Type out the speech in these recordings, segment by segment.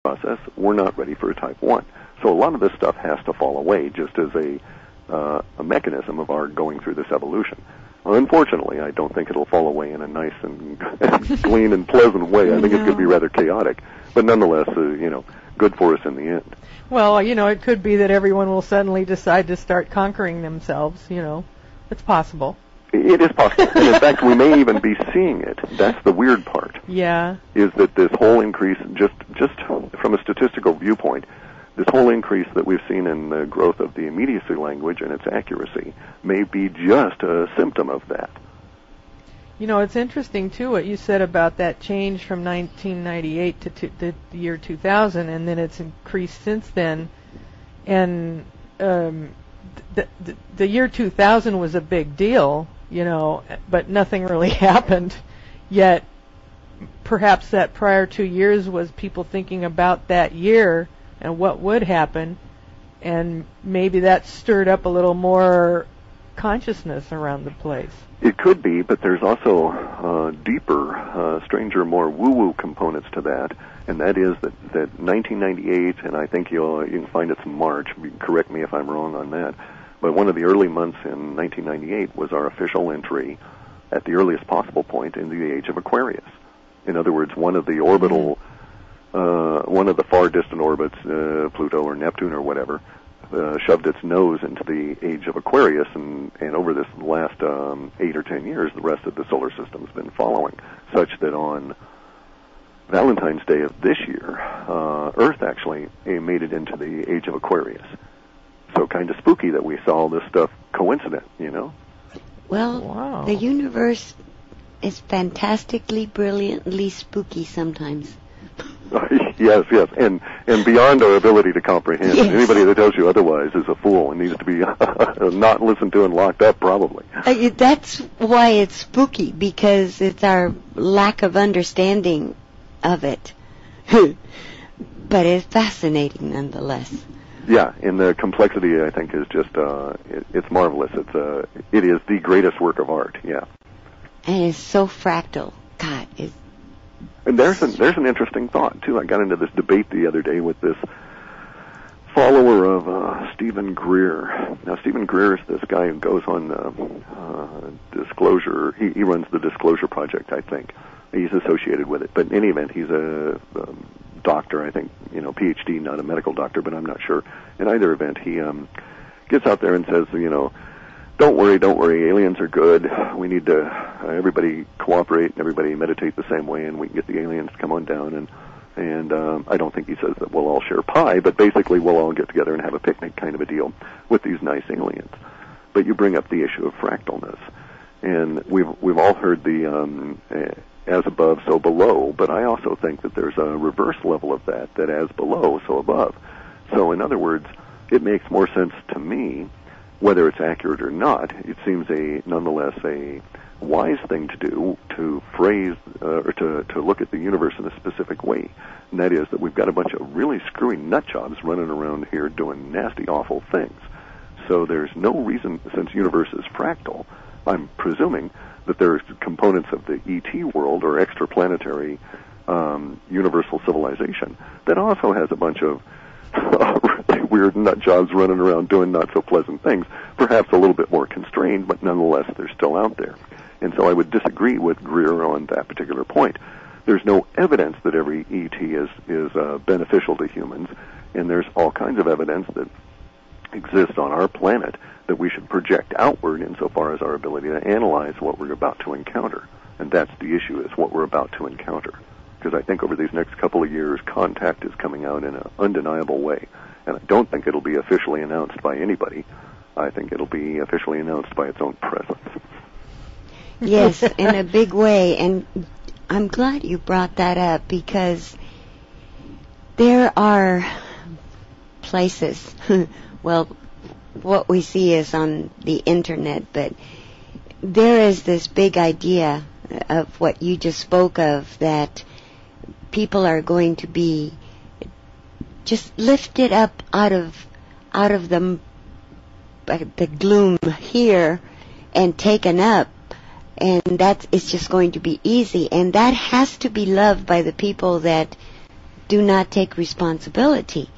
process, we're not ready for a type 1. So a lot of this stuff has to fall away just as a mechanism of our going through this evolution. Well, unfortunately, I don't think it'll fall away in a nice and clean and pleasant way. I think it's going to be rather chaotic, but nonetheless, good for us in the end. Well, it could be that everyone will suddenly decide to start conquering themselves, It's possible. It is possible. And in fact, we may even be seeing it. That's the weird part. Yeah. Is that this whole increase, just from a statistical viewpoint, this whole increase that we've seen in the growth of the immediacy language and its accuracy may be just a symptom of that. It's interesting, too, what you said about that change from 1998 to the year 2000, and then it's increased since then. And the year 2000 was a big deal, but nothing really happened. Yet, perhaps that prior 2 years was people thinking about that year and what would happen, and maybe that stirred up a little more consciousness around the place. It could be, but there's also deeper, stranger, more woo-woo components to that, and that is that 1998, and I think you can find it's March, correct me if I'm wrong on that, but one of the early months in 1998 was our official entry at the earliest possible point into the age of Aquarius. In other words, one of the orbital, one of the far distant orbits, Pluto or Neptune or whatever, shoved its nose into the age of Aquarius, and over this last 8 or 10 years, the rest of the solar system has been following, such that on Valentine's Day of this year, Earth actually made it into the age of Aquarius. So kind of spooky that we saw this stuff coincident, Well, wow. The universe is fantastically, brilliantly spooky sometimes. Yes, and beyond our ability to comprehend. Yes. Anybody that tells you otherwise is a fool and needs to be not listened to and locked up, probably. That's why it's spooky, because it's our lack of understanding of it. But it's fascinating nonetheless. Yeah, and the complexity, I think, is just, it's marvelous. It is the greatest work of art, yeah. And it's so fractal. God, And there's an interesting thought, too. I got into this debate the other day with this follower of Stephen Greer. Now, Stephen Greer is this guy who goes on Disclosure. He runs the Disclosure Project, I think. He's associated with it. But in any event, he's a doctor, I think, PhD, not a medical doctor, but I'm not sure. In either event, he gets out there and says, don't worry, aliens are good. We need to, everybody cooperate and everybody meditate the same way, and we can get the aliens to come on down. And I don't think he says that we'll all share pie, but basically we'll all get together and have a picnic kind of a deal with these nice aliens. But you bring up the issue of fractalness. And we've all heard the as above, so below, but I also think that there's a reverse level of that as below, so above. So in other words, it makes more sense to me, whether it's accurate or not, it seems nonetheless a wise thing to do, to phrase or to look at the universe in a specific way. And that is that we've got a bunch of really screwy nut jobs running around here doing nasty, awful things. So there's no reason, since the universe is fractal, I'm presuming that there's components of the ET world or extraplanetary universal civilization that also has a bunch of really weird nut jobs running around doing not so pleasant things, perhaps a little bit more constrained, but nonetheless they're still out there. And so I would disagree with Greer on that particular point. There's no evidence that every ET is beneficial to humans, and there's all kinds of evidence that exists on our planet that we should project outward insofar as our ability to analyze what we're about to encounter. And that's the issue, is what we're about to encounter. Because I think over these next couple of years, contact is coming out in an undeniable way. And I don't think it'll be officially announced by anybody. I think it'll be officially announced by its own presence. Yes, in a big way. And I'm glad you brought that up, because there are places, well, what we see is on the internet, but there is this big idea of what you just spoke of, that people are going to be just lifted up out of the gloom here and taken up, and it's just going to be easy, and that has to be loved by the people that do not take responsibility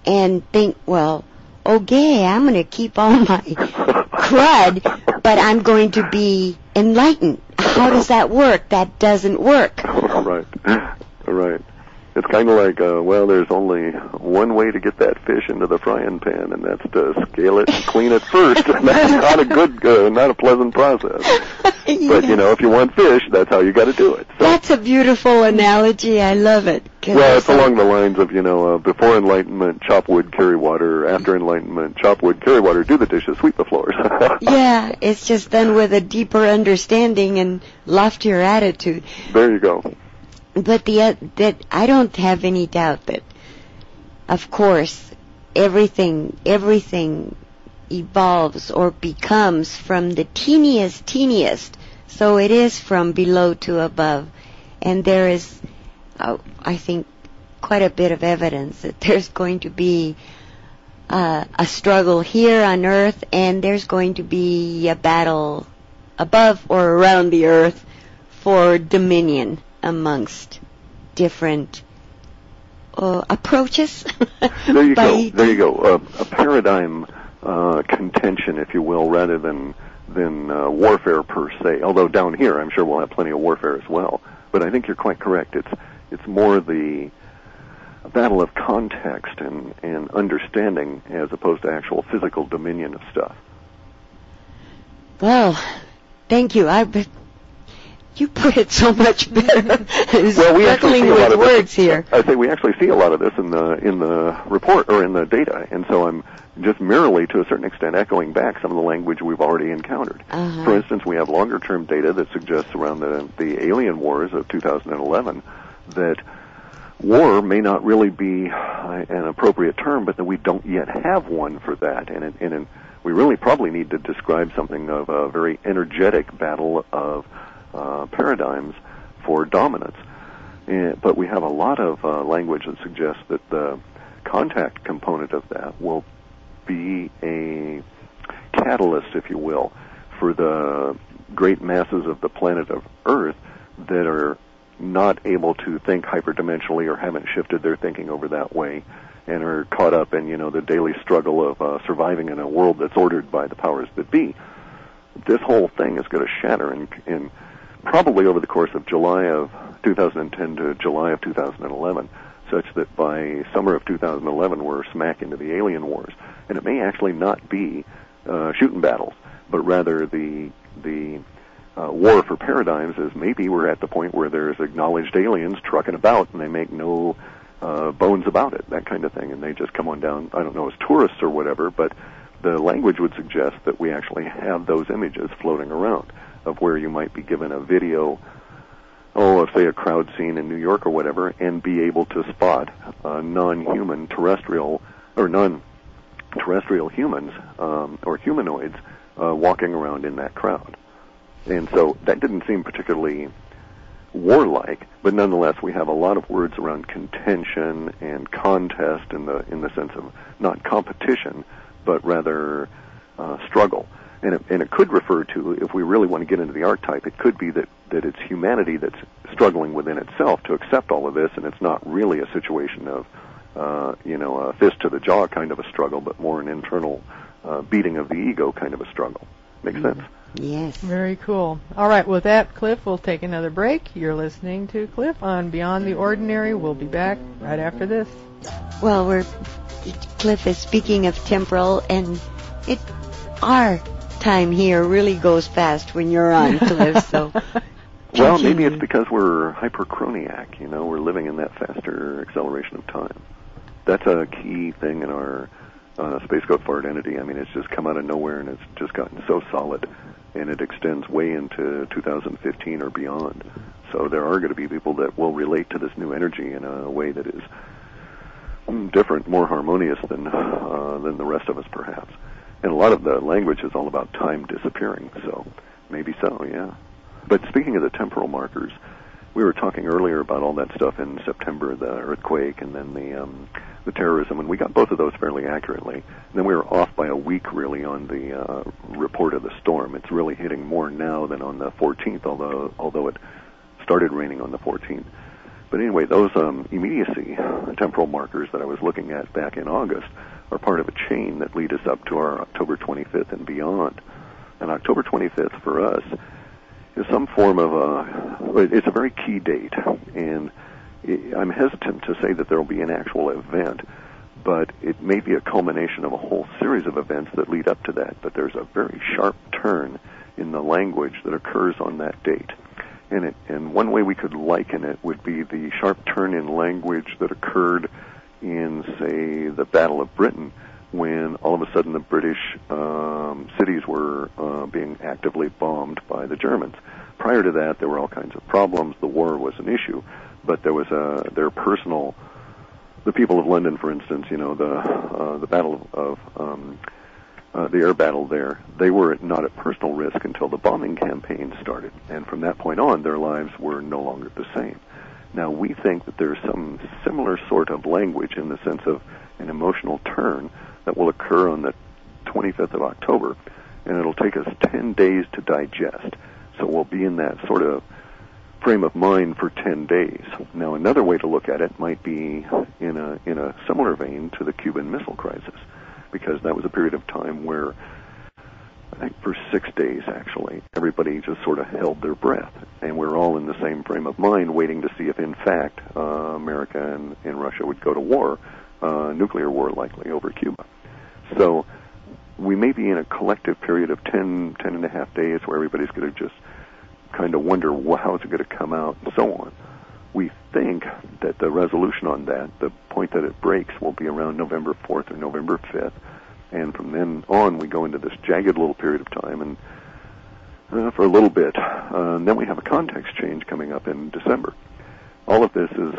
and think, well, okay, I'm going to keep all my crud, but I'm going to be enlightened. How does that work? That doesn't work. Right. Right. It's kind of like, well, there's only one way to get that fish into the frying pan, and that's to scale it and clean it first. And that's not a good, not a pleasant process. Yes. But, you know, if you want fish, that's how you got to do it. So, that's a beautiful analogy. I love it. Well, it's along the lines of, you know, before enlightenment, chop wood, carry water. After enlightenment, chop wood, carry water, do the dishes, sweep the floors. Yeah, it's just done with a deeper understanding and loftier attitude. There you go. But that I don't have any doubt that, of course, everything evolves or becomes from the teeniest. So it is from below to above, and there is, I think, quite a bit of evidence that there's going to be a struggle here on Earth, and there's going to be a battle above or around the Earth for dominion amongst different approaches. There you go. There you go. A paradigm contention, if you will, rather than warfare per se. Although down here, I'm sure we'll have plenty of warfare as well. But I think you're quite correct. It's more the battle of context and understanding as opposed to actual physical dominion of stuff. Well, thank you. You put it so much better. Well, we actually see a lot of words here. I say we actually see a lot of this in the report or in the data, and so I'm just merely, to a certain extent, echoing back some of the language we've already encountered. Uh-huh. For instance, we have longer-term data that suggests around the alien wars of 2011 that war may not really be an appropriate term, but that we don't yet have one for that, and we really probably need to describe something of a very energetic battle of paradigms for dominance. But we have a lot of language that suggests that the contact component of that will be a catalyst, if you will, for the great masses of the planet of Earth that are not able to think hyperdimensionally or haven't shifted their thinking over that way and are caught up in, you know, the daily struggle of surviving in a world that's ordered by the powers that be. This whole thing is going to shatter in probably over the course of July of 2010 to July of 2011, such that by summer of 2011 we're smack into the alien wars. And it may actually not be shooting battles, but rather the war for paradigms is maybe we're at the point where there's acknowledged aliens trucking about and they make no bones about it, that kind of thing, and they just come on down, I don't know, as tourists or whatever, but the language would suggest that we actually have those images floating around of where you might be given a video, of say a crowd scene in New York or whatever, and be able to spot non-human terrestrial or non-terrestrial humans or humanoids walking around in that crowd. And so that didn't seem particularly warlike, but nonetheless we have a lot of words around contention and contest in the sense of not competition, but rather struggle. And it could refer to, if we really want to get into the archetype, it could be that it's humanity that's struggling within itself to accept all of this, and it's not really a situation of, a fist to the jaw kind of a struggle, but more an internal beating of the ego kind of a struggle. Makes sense? Yes. Very cool. All right, with that, Clif, we'll take another break. You're listening to Clif on Beyond the Ordinary. We'll be back right after this. Well, Clif is speaking of temporal, and our time here really goes fast when you're on, Clif, so... Well, maybe it's because we're hyperchroniac, we're living in that faster acceleration of time. That's a key thing in our Space Code for Identity. I mean, it's just come out of nowhere, and it's just gotten so solid, and it extends way into 2015 or beyond. So there are going to be people that will relate to this new energy in a way that is different, more harmonious than the rest of us, perhaps. And a lot of the language is all about time disappearing, so maybe so, yeah. But speaking of the temporal markers, we were talking earlier about all that stuff in September, the earthquake and then the terrorism, and we got both of those fairly accurately. And then we were off by a week, really, on the report of the storm. It's really hitting more now than on the 14th, although it started raining on the 14th. But anyway, those immediacy temporal markers that I was looking at back in August are part of a chain that lead us up to our October 25th and beyond. And October 25th for us is some form of it's a very key date, and I'm hesitant to say that there will be an actual event, but it may be a culmination of a whole series of events that lead up to that. But there's a very sharp turn in the language that occurs on that date. And one way we could liken it would be the sharp turn in language that occurred in, say, the Battle of Britain, when all of a sudden the British cities were being actively bombed by the Germans. Prior to that, there were all kinds of problems. The war was an issue, but there was their personal. The people of London, for instance, the battle of the air battle there, they were not at personal risk until the bombing campaign started, and from that point on, their lives were no longer the same. Now, we think that there's some similar sort of language in the sense of an emotional turn that will occur on the 25th of October, and it'll take us 10 days to digest. So we'll be in that sort of frame of mind for 10 days. Now, another way to look at it might be in a similar vein to the Cuban Missile Crisis, because that was a period of time where, I think for 6 days actually, everybody just sort of held their breath, and we're all in the same frame of mind waiting to see if in fact America and Russia would go to war, nuclear war likely, over Cuba. So we may be in a collective period of 10 and a half days where everybody's going to just kind of wonder how is it going to come out and so on. We think that the resolution on that, the point that it breaks, will be around November 4th or November 5th, and from then on we go into this jagged little period of time and for a little bit. And then we have a context change coming up in December. All of this is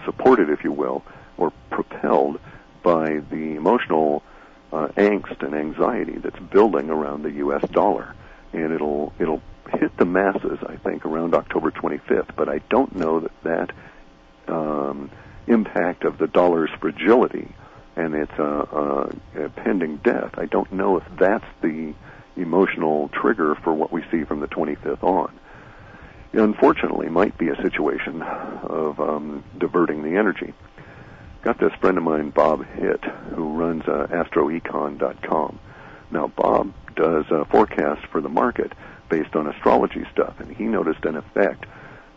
supported, if you will, or propelled by the emotional angst and anxiety that's building around the U.S. dollar. And it'll hit the masses, I think, around October 25th, but I don't know that impact of the dollar's fragility and its pending death, I don't know if that's the emotional trigger for what we see from the 25th on. It unfortunately might be a situation of diverting the energy. Got this friend of mine, Bob Hitt, who runs astroecon.com. Now, Bob does forecasts for the market based on astrology stuff, and he noticed an effect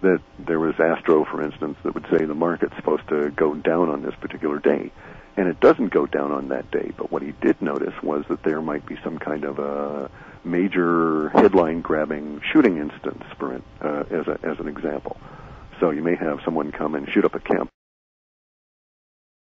that there was astro, for instance, that would say the market's supposed to go down on this particular day, and it doesn't go down on that day. But what he did notice was that there might be some kind of a major headline-grabbing shooting instance, as an example. So you may have someone come and shoot up a camp